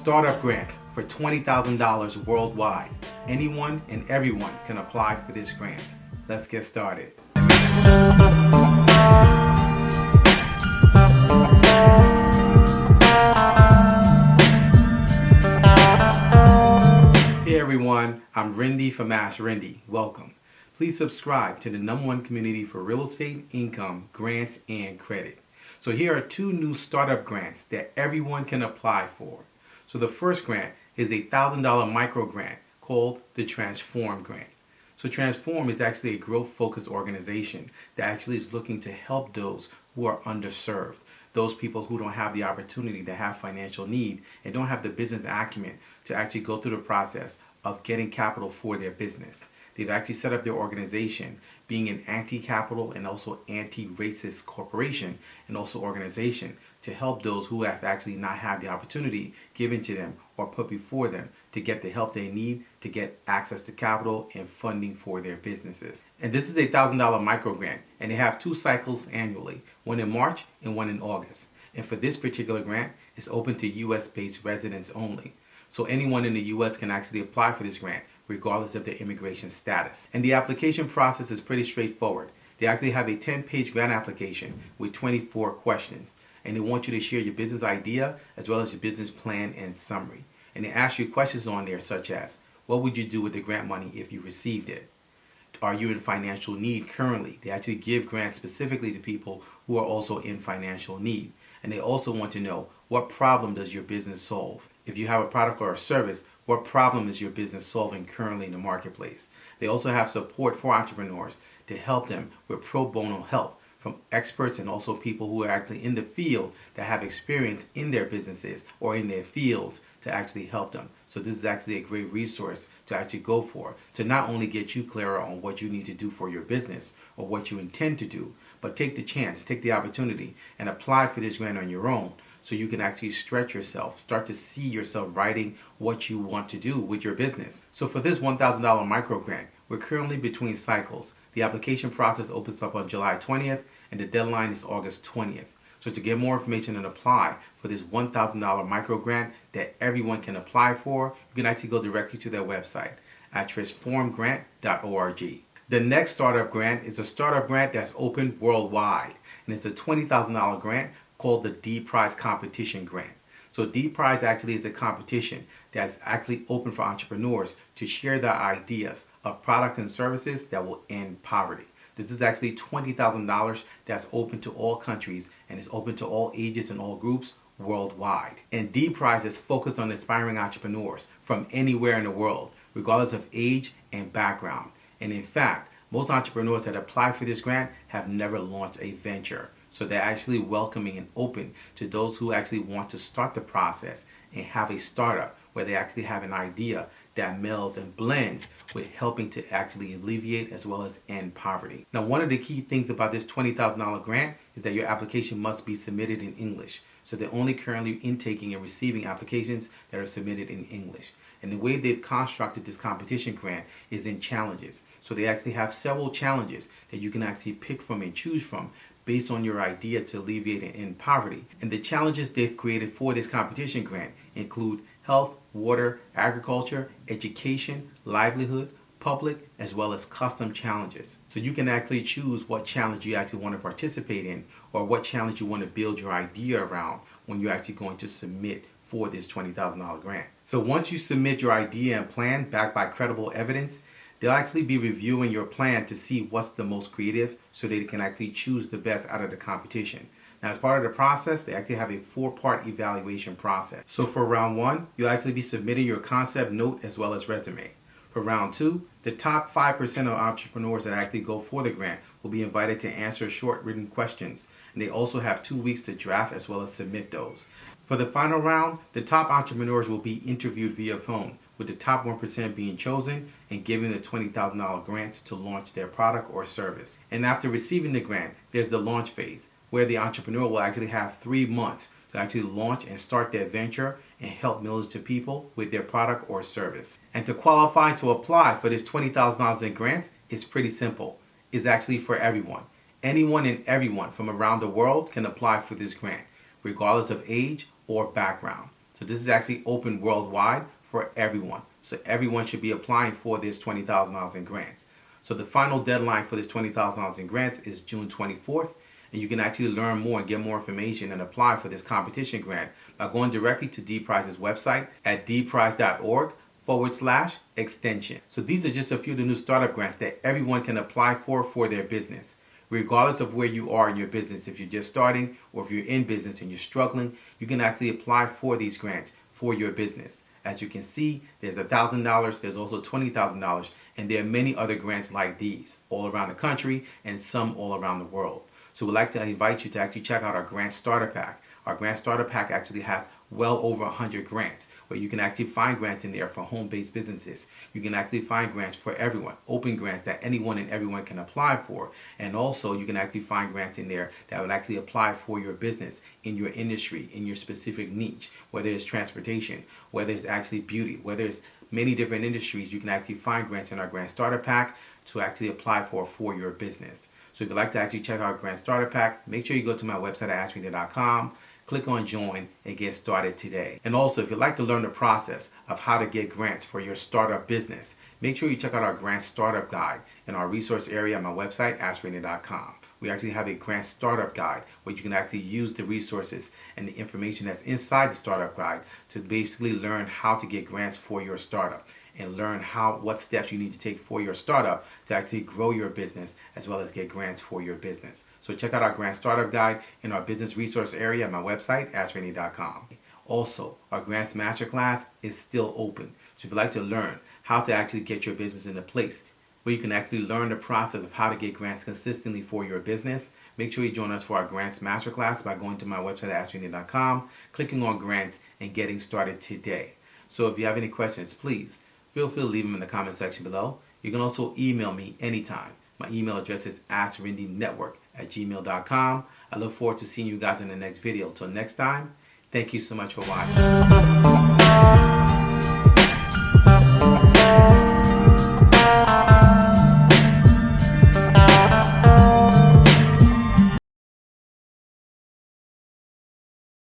Startup grant for $20,000 worldwide. Anyone and everyone can apply for this grant. Let's get started. Hey everyone, I'm Rinde from AskRinde. Welcome. Please subscribe to the #1 community for real estate, income, grants, and credit. So here are two new startup grants that everyone can apply for. So the first grant is a $1,000 micro grant called the Transform Grant. So Transform is actually a growth-focused organization that actually is looking to help those who are underserved, those people who don't have the opportunity to have financial need and don't have the business acumen to actually go through the process of getting capital for their business. They've actually set up their organization being an anti-capital and also anti-racist corporation and also organization to help those who have actually not had the opportunity given to them or put before them to get the help they need to get access to capital and funding for their businesses. And this is a $1,000 micro grant, and they have 2 cycles annually, one in March and one in August. And for this particular grant, it's open to US-based residents only. So anyone in the US can actually apply for this grant regardless of their immigration status. And the application process is pretty straightforward. They actually have a 10-page grant application with 24 questions. And they want you to share your business idea as well as your business plan and summary. And they ask you questions on there such as, what would you do with the grant money if you received it? Are you in financial need currently? They actually give grants specifically to people who are also in financial need. And they also want to know, what problem does your business solve? If you have a product or a service, what problem is your business solving currently in the marketplace? They also have support for entrepreneurs to help them with pro bono help from experts and also people who are actually in the field that have experience in their businesses or in their fields to actually help them. So this is actually a great resource to actually go for, to not only get you clearer on what you need to do for your business or what you intend to do, but take the chance, take the opportunity and apply for this grant on your own so you can actually stretch yourself, start to see yourself writing what you want to do with your business. So for this $1,000 micro grant, we're currently between cycles. The application process opens up on July 20th and the deadline is August 20th. So to get more information and apply for this $1,000 micro grant that everyone can apply for, you can actually go directly to their website at transformgrant.org. The next startup grant is a startup grant that's open worldwide, and it's a $20,000 grant called the DPrize competition grant. So DPrize actually is a competition that's actually open for entrepreneurs to share their ideas of products and services that will end poverty. This is actually $20,000 that's open to all countries and is open to all ages and all groups worldwide. And DPrize is focused on inspiring entrepreneurs from anywhere in the world, regardless of age and background. And in fact, most entrepreneurs that apply for this grant have never launched a venture. So they're actually welcoming and open to those who actually want to start the process and have a startup where they actually have an idea that melds and blends with helping to actually alleviate as well as end poverty. Now, one of the key things about this $20,000 grant is that your application must be submitted in English. So they're only currently intaking and receiving applications that are submitted in English. And the way they've constructed this competition grant is in challenges. So they actually have several challenges that you can actually pick from and choose from based on your idea to alleviate and end poverty. And the challenges they've created for this competition grant include health, water, agriculture, education, livelihood, public, as well as custom challenges. So you can actually choose what challenge you actually want to participate in or what challenge you want to build your idea around when you're actually going to submit for this $20,000 grant. So once you submit your idea and plan backed by credible evidence, they'll actually be reviewing your plan to see what's the most creative so they can actually choose the best out of the competition. Now, as part of the process, they actually have a 4-part evaluation process. So for round 1, you'll actually be submitting your concept note as well as resume. For round 2, the top 5% of entrepreneurs that actually go for the grant will be invited to answer short written questions. And they also have 2 weeks to draft as well as submit those. For the final round, the top entrepreneurs will be interviewed via phone, with the top 1% being chosen and given the $20,000 grants to launch their product or service. And after receiving the grant, there's the launch phase, where the entrepreneur will actually have 3 months to actually launch and start their venture and help millions of people with their product or service. And to qualify to apply for this $20,000 in grants is pretty simple. It's actually for everyone. Anyone and everyone from around the world can apply for this grant, regardless of age or background. So this is actually open worldwide for everyone. So everyone should be applying for this $20,000 in grants. So the final deadline for this $20,000 in grants is June 24th. And you can actually learn more and get more information and apply for this competition grant by going directly to DPrize's website at dprize.org/extension. So these are just a few of the new startup grants that everyone can apply for their business. Regardless of where you are in your business, if you're just starting or if you're in business and you're struggling, you can actually apply for these grants for your business. As you can see, there's $1,000, there's also $20,000, and there are many other grants like these all around the country and some all around the world. So we'd like to invite you to actually check out our Grant Starter Pack. Our Grant Starter Pack actually has well over 100 grants where you can actually find grants in there for home-based businesses. You can actually find grants for everyone, open grants that anyone and everyone can apply for. And also you can actually find grants in there that would actually apply for your business, in your industry, in your specific niche, whether it's transportation, whether it's actually beauty, whether it's many different industries. You can actually find grants in our Grant Starter Pack to actually apply for your business. So if you'd like to actually check out our Grant Starter Pack, make sure you go to my website at AskRinde.com, click on join and get started today. And also if you'd like to learn the process of how to get grants for your startup business, make sure you check out our Grant Startup Guide in our resource area on my website, AskRinde.com. We actually have a grant startup guide where you can actually use the resources and the information that's inside the startup guide to basically learn how to get grants for your startup and learn what steps you need to take for your startup to actually grow your business as well as get grants for your business. So check out our grant startup guide in our business resource area at my website, AskRinde.com. Also, our grants masterclass is still open. So if you'd like to learn how to actually get your business in a place where you can actually learn the process of how to get grants consistently for your business, make sure you join us for our grants masterclass by going to my website at AskRinde.com, clicking on grants, and getting started today. So if you have any questions, please feel free to leave them in the comment section below. You can also email me anytime. My email address is AskRindeNetwork@gmail.com. I look forward to seeing you guys in the next video. Till next time, thank you so much for watching.